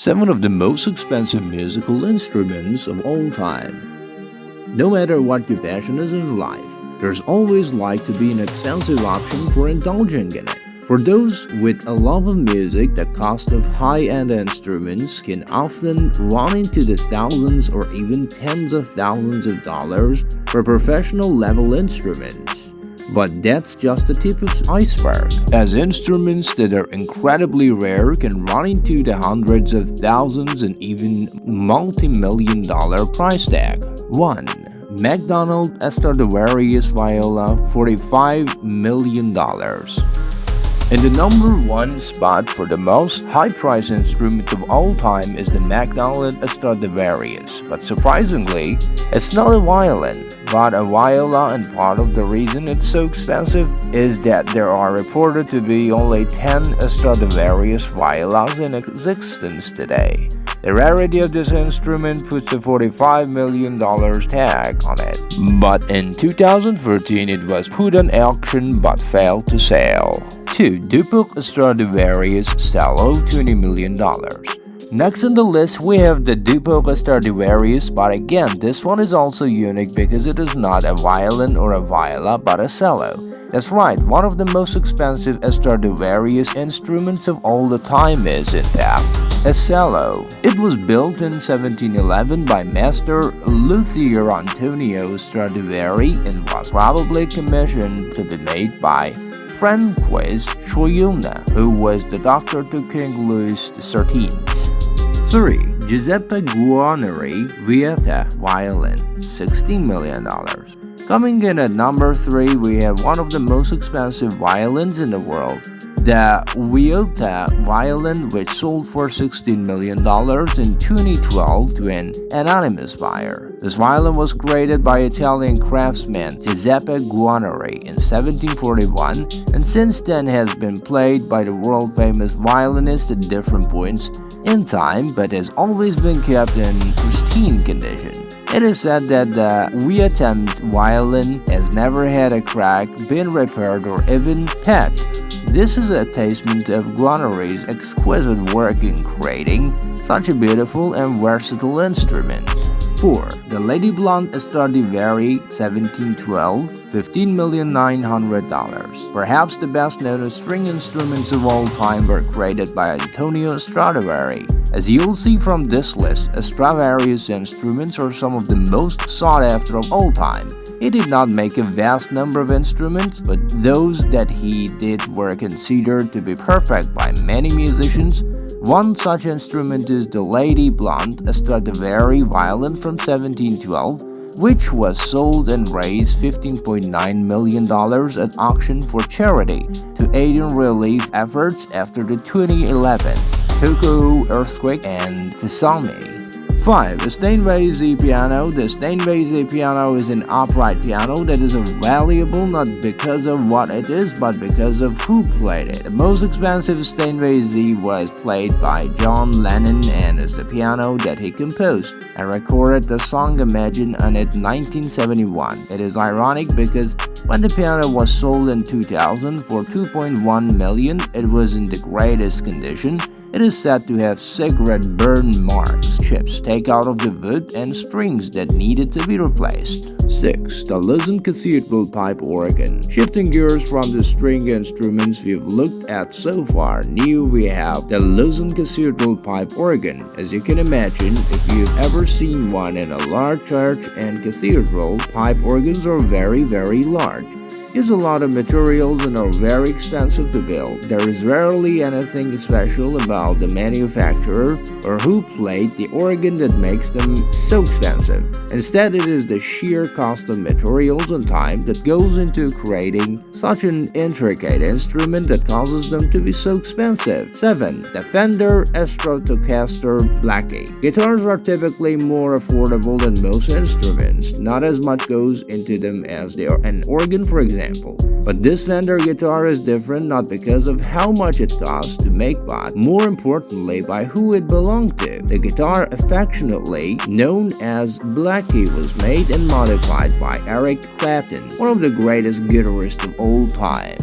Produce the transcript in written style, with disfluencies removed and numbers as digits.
7 of the most expensive musical instruments of all time. No matter what your passion is in life, there's always like to be an expensive option for indulging in it. For those with a love of music, the cost of high-end instruments can often run into the thousands or even tens of thousands of dollars for professional level instruments. But that's just the tip of the iceberg, as instruments that are incredibly rare can run into the hundreds of thousands and even multi-million dollar price tag. 1. McDonald Stradivarius Viola, $45 million. In the number 1 spot for the most high-priced instrument of all time is the McDonald Stradivarius, but surprisingly, it's not a violin, but a viola, and part of the reason it's so expensive is that there are reported to be only 10 Stradivarius violas in existence today. The rarity of this instrument puts a $45 million tag on it, but in 2013 it was put on auction but failed to sell. 2. Dupuc Stradivarius Cello, $20 million. Next on the list we have the Dupuc Stradivarius, but again this one is also unique because it is not a violin or a viola but a cello. That's right, one of the most expensive Stradivarius instruments of all the time is, in fact, a cello. It was built in 1711 by Master Luthier Antonio Stradivari and was probably commissioned to be made by Francois Choyuna, who was the doctor to King Louis XIII. 3. Giuseppe Guarneri Vieta Violin, $16 million. Coming in at number 3, we have one of the most expensive violins in the world, the Vieta violin, which sold for $16 million in 2012 to an anonymous buyer. This violin was created by Italian craftsman Giuseppe Guarneri in 1741 and since then has been played by the world-famous violinist at different points in time but has always been kept in pristine condition. It is said that the Vieta violin has never had a crack, been repaired or even patched. This is a testament of Guarneri's exquisite work in creating such a beautiful and versatile instrument. 4. The Lady Blunt Stradivari 1712, $15,900,000. Perhaps the best known string instruments of all time were created by Antonio Stradivari. As you'll see from this list, Stradivarius instruments are some of the most sought after of all time. He did not make a vast number of instruments, but those that he did were considered to be perfect by many musicians. One such instrument is the Lady Blunt Stradivari violin from 1712, which was sold and raised $15.9 million at auction for charity to aid in relief efforts after the 2011 Tohoku earthquake and tsunami. 5. The Steinway Z piano. The Steinway Z piano is an upright piano that is valuable not because of what it is but because of who played it. The most expensive Steinway Z was played by John Lennon and is the piano that he composed and recorded the song Imagine on it in 1971. It is ironic because when the piano was sold in 2000 for $2.1 million, it was in the greatest condition. It is said to have cigarette burn marks, chips taken out of the wood, and strings that needed to be replaced. 6. The Luzon Cathedral Pipe Organ. Shifting gears from the string instruments we've looked at so far, new we have the Luzon Cathedral Pipe Organ. As you can imagine, if you've ever seen one in a large church and cathedral, pipe organs are very large. Use a lot of materials and are very expensive to build. There is rarely anything special about the manufacturer or who played the organ that makes them so expensive. Instead, it is the sheer cost of materials and time that goes into creating such an intricate instrument that causes them to be so expensive. 7. The Fender Stratocaster Blackie. Guitars are typically more affordable than most instruments. Not as much goes into them as an organ, for example. But this Fender guitar is different not because of how much it costs to make but, more importantly, by who it belonged to. The guitar, affectionately known as Blackie, was made and modified by Eric Clapton, one of the greatest guitarists of all time.